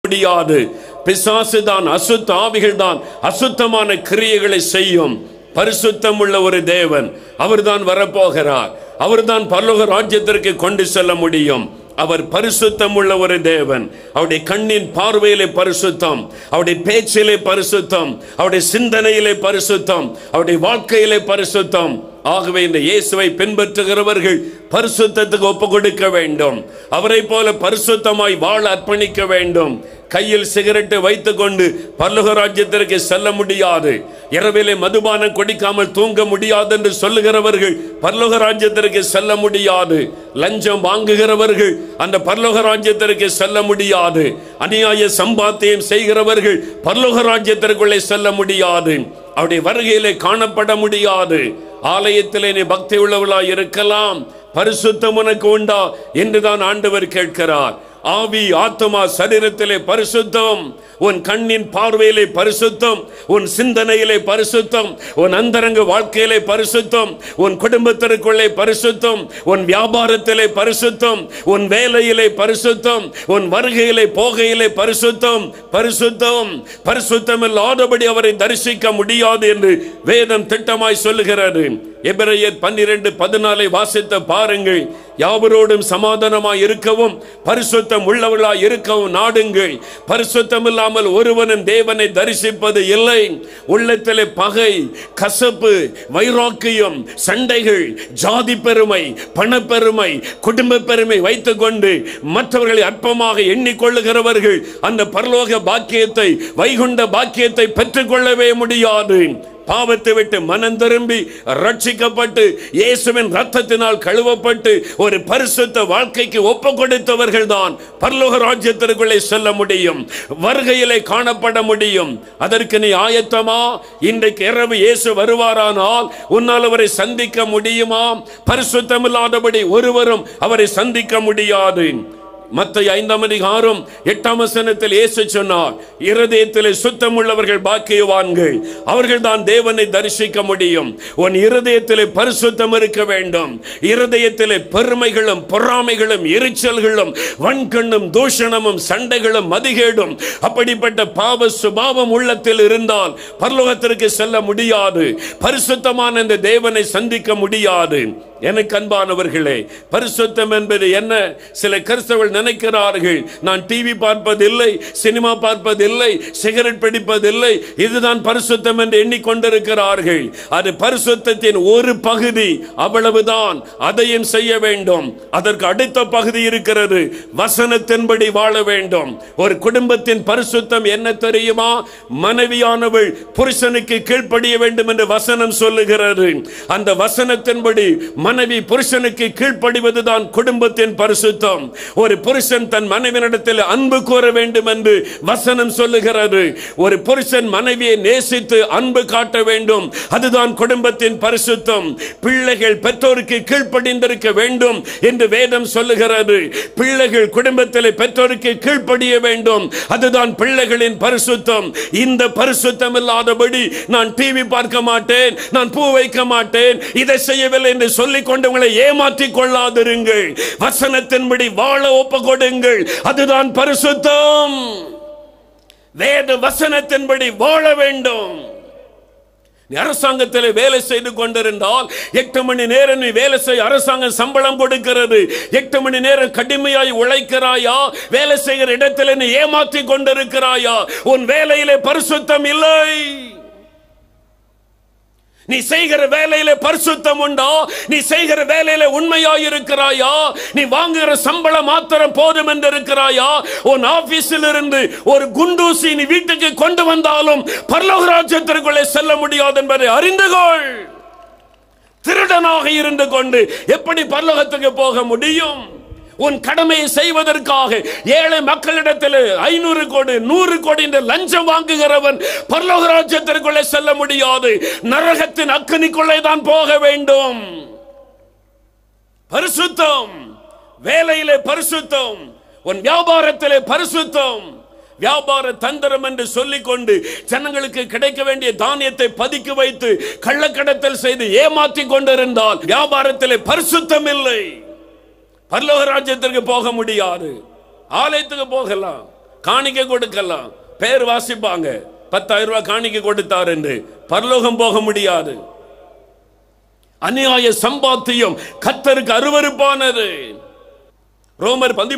முடியாது. பிசாசு தான், அசுத்த ஆவிகள் தான் அசுத்தமான கிரியைகளை செய்யும். பரிசுத்தம் உள்ள ஒரு தேவன் அவர்தான் வரப்போகிறார். அவர்தான் பரலோக ராஜ்யத்திற்கு கொண்டு செல்ல முடியும். அவர் பரிசுத்தம் உள்ள ஒரு தேவன். அவருடைய கண்ணின் பார்வையிலே பரிசுத்தம், அவருடைய பேச்சிலே பரிசுத்தம், அவருடைய சிந்தனையிலே பரிசுத்தம், அவருடைய வாழ்க்கையிலே பரிசுத்தம். ஆகவே இந்த இயேசுவை பின்பற்றுகிறவர்கள் பரிசுத்தத்துக்கு ஒப்பு கொடுக்க வேண்டும். அவரை போல பரிசுத்தமாய் வாழ அர்ப்பணிக்க வேண்டும். கையில் சிகரெட்டு வைத்துக் கொண்டு பரலோக ராஜ்யத்திற்கு செல்ல முடியாது. இரவிலே மதுபானம் குடிக்காமல் தூங்க முடியாது என்று சொல்லுகிறவர்கள் பரலோக ராஜ்யத்திற்கு செல்ல முடியாது. லஞ்சம் வாங்குகிறவர்கள் அந்த பரலோக ராஜ்யத்திற்கு செல்ல முடியாது. அநியாய சம்பாத்தியம் செய்கிறவர்கள் பரலோக ராஜ்யத்திற்குள்ளே செல்ல முடியாது. அவருடைய வருகையிலே காணப்பட முடியாது. ஆலயத்திலே நீ பக்தி உள்ளவர்களாய் இருக்கலாம், பரிசுத்தம் உனக்கு உண்டா என்றுதான் ஆண்டவர் கேட்கிறார். ஆவி ஆத்மா சரீரத்திலே பரிசுத்தம், உன் கண்ணின் பார்வையிலே பரிசுத்தம், உன் சிந்தனையிலே பரிசுத்தம், உன் அந்தரங்க வாழ்க்கையிலே பரிசுத்தம், உன் குடும்பத்திற்குள்ளே பரிசுத்தம், உன் வியாபாரத்திலே பரிசுத்தம், உன் வேலையிலே பரிசுத்தம், உன் வருகையிலே போகையிலே பரிசுத்தம். பரிசுத்தம் பரிசுத்தம் இல்லாதபடி அவரை தரிசிக்க முடியாது என்று வேதம் திட்டமாய் சொல்லுகிறது. எபிரேயர் 12:14 வாசித்த பாருங்கள். யாவரோடும் சமாதானமாய் இருக்கவும் பரிசுத்தம் உள்ளவர்களாய் இருக்கவும் நாடுங்கள். பரிசுத்தம் இல்லாமல் ஒருவனும் தேவனை தரிசிப்பது இல்லை. உள்ளத்திலே பகை, கசப்பு, வைராக்கியம், சண்டைகள், ஜாதி பெருமை, பணப்பெருமை, குடும்ப பெருமை வைத்துக் கொண்டு மற்றவர்களை அற்பமாக எண்ணிக்கொள்ளுகிறவர்கள் அந்த பரலோக பாக்கியத்தை, வைகுண்ட பாக்கியத்தை பெற்றுக்கொள்ளவே முடியாது. பாவத்தை விட்டு மனம் திரும்பி ரட்சிக்கப்பட்டு இயேசுவின் ரத்தத்தினால் கழுவப்பட்டு ஒரு பரிசுத்த வாழ்க்கைக்கு ஒப்பு கொடுத்தவர்கள் தான் பரலோக ராஜ்யத்திற்குள்ளே செல்ல முடியும், வருகையிலே காணப்பட முடியும். அதற்கு நீ ஆயத்தமா? இன்றைக்கு இரவு இயேசு வருவாரானால் உன்னால் அவரை சந்திக்க முடியுமா? பரிசுத்தமில்லாதபடி ஒருவரும் அவரை சந்திக்க முடியாது. மத்தேயு 5:8 இயேசு சொன்னார், இருதயத்திலே சுத்தம் உள்ளவர்கள் பாக்கியவான்கள், அவர்கள் தான் தேவனை தரிசிக்க முடியும். உன் இருதயத்திலே பரிசுத்தம் இருக்க வேண்டும். இருதயத்திலே பெருமைகளும் பொறாமைகளும் எரிச்சல்களும் வன்கண்ணும் தூஷணமும் சண்டைகளும் மதிகேடும் அப்படிப்பட்ட பாவ சுபாவம் உள்ளத்தில் இருந்தால் பரலோகத்திற்கு செல்ல முடியாது. பரிசுத்தமான இந்த தேவனை சந்திக்க முடியாது. எனக்கு அன்பானவர்களே, பரிசுத்தம் என்பது என்ன? சில கிறிஸ்தவர்கள் நினைக்கிறார்கள், நான் டிவி பார்ப்பதில்லை, சினிமா பார்ப்பதில்லை, சிகரெட் பிடிப்பதில்லை, இதுதான் பரிசுத்தம் என்று எண்ணிக்கொண்டிருக்கிறார்கள். அது பரிசுத்தத்தின் ஒரு பகுதி, அவ்வளவுதான். அதையும் செய்ய வேண்டும். அதற்கு அடுத்த பகுதி இருக்கிறது, வசனத்தின்படி வாழ வேண்டும். ஒரு குடும்பத்தின் பரிசுத்தம் என்ன தெரியுமா? மனைவியானவள் புருஷனுக்கு கீழ்ப்படிய வேண்டும் என்று வசனம் சொல்லுகிறது. அந்த வசனத்தின்படி மனைவி புருஷனுக்கு கீழ்ப்படிவதுதான் குடும்பத்தின் பரிசுத்தம். ஒரு புருஷன் தன் மனைவியிடத்தில் அன்பு கூற வேண்டும் என்று வசனம் சொல்லுகிறது. ஒரு புருஷன் மனைவியை நேசித்து அன்பு காட்ட வேண்டும், அதுதான் குடும்பத்தின் பரிசுத்தம். பிள்ளைகள் பெற்றோருக்கு கீழ்ப்படிந்திருக்க வேண்டும் என்று வேதம் சொல்லுகிறது. பிள்ளைகள் குடும்பத்தில் பெற்றோருக்கு கீழ்ப்படிய வேண்டும், அதுதான் பிள்ளைகளின் பரிசுத்தம். இந்த பரிசுத்தம் இல்லாதபடி நான் டிவி பார்க்க மாட்டேன், நான் பூ வைக்க மாட்டேன், இதை செய்யவில்லை என்று சொல்லிக் கொண்டு உங்களை ஏமாற்றிக் கொள்ளாதிருங்கள். வசனத்தின்படி வாழ ஒப்பு கொடுங்கள், அதுதான் பரிசுத்தம். வேத வசனத்தின்படி வாழ வேண்டும். அரசாங்கத்தில் வேலை செய்து கொண்டிருந்தால் 8 மணி நேரம் நீ வேலை செய்ய அரசாங்கம் சம்பளம் கொடுக்கிறது. 8 மணி நேரம் கடுமையாய் உழைக்கிறாயா? வேலை செய்கிற இடத்தில் நீ ஏமாற்றிக் கொண்டிருக்கிறாயா? உன் வேலையிலே பரிசுத்தம் இல்லை. நீ செய்கிற வேலையில பரிசுத்தம் உண்டா? நீ செய்கிற வேலையில உண்மையாய் இருக்கிறாயா? நீ வாங்குகிற சம்பளம் மாத்திரம் போதும் என்று இருக்கிறாயா? உன் ஆபீஸில் இருந்து ஒரு குண்டூசி நீ வீட்டுக்கு கொண்டு வந்தாலும் பரலோக ராஜ்யத்திற்குள்ளே செல்ல முடியாது என்பதை அறிந்து கொள். திருடனாக இருந்து கொண்டு எப்படி பரலோகத்துக்கு போக முடியும்? உன் கடமையை செய்வதற்காக ஏழை மக்களிடத்தில் 500 கோடி 100 கோடி என்று லஞ்சம் வாங்குகிறவன் பரலோக ராஜ்யத்திற்குள்ளே செல்ல முடியாது. நரகத்தின் அக்கினிக்குள்ளே தான் போக வேண்டும். பரிசுத்தம், வேலையிலே பரிசுத்தம், உன் வியாபாரத்திலே பரிசுத்தம். வியாபார தந்திரம் என்று சொல்லிக் கொண்டு ஜனங்களுக்கு கிடைக்க வேண்டிய தானியத்தை பதுக்கி வைத்து கள்ளக்கடத்தல் செய்து ஏமாற்றிக் கொண்டிருந்தால் வியாபாரத்திலே பரிசுத்தம் இல்லை. பரலோக ராஜ்யத்திற்கு போக முடியாது. ஆலயத்துக்கு போகலாம், காணிக்கை கொடுக்கலாம், பேர் வாசிப்பாங்க, 10,000 ரூபாய் காணிக்கை கொடுத்தார் என்று. பரலோகம் போக முடியாது. அநியாய சம்பாத்தியம் கர்த்தருக்கு அருவருப்பானது. ரோமர் 13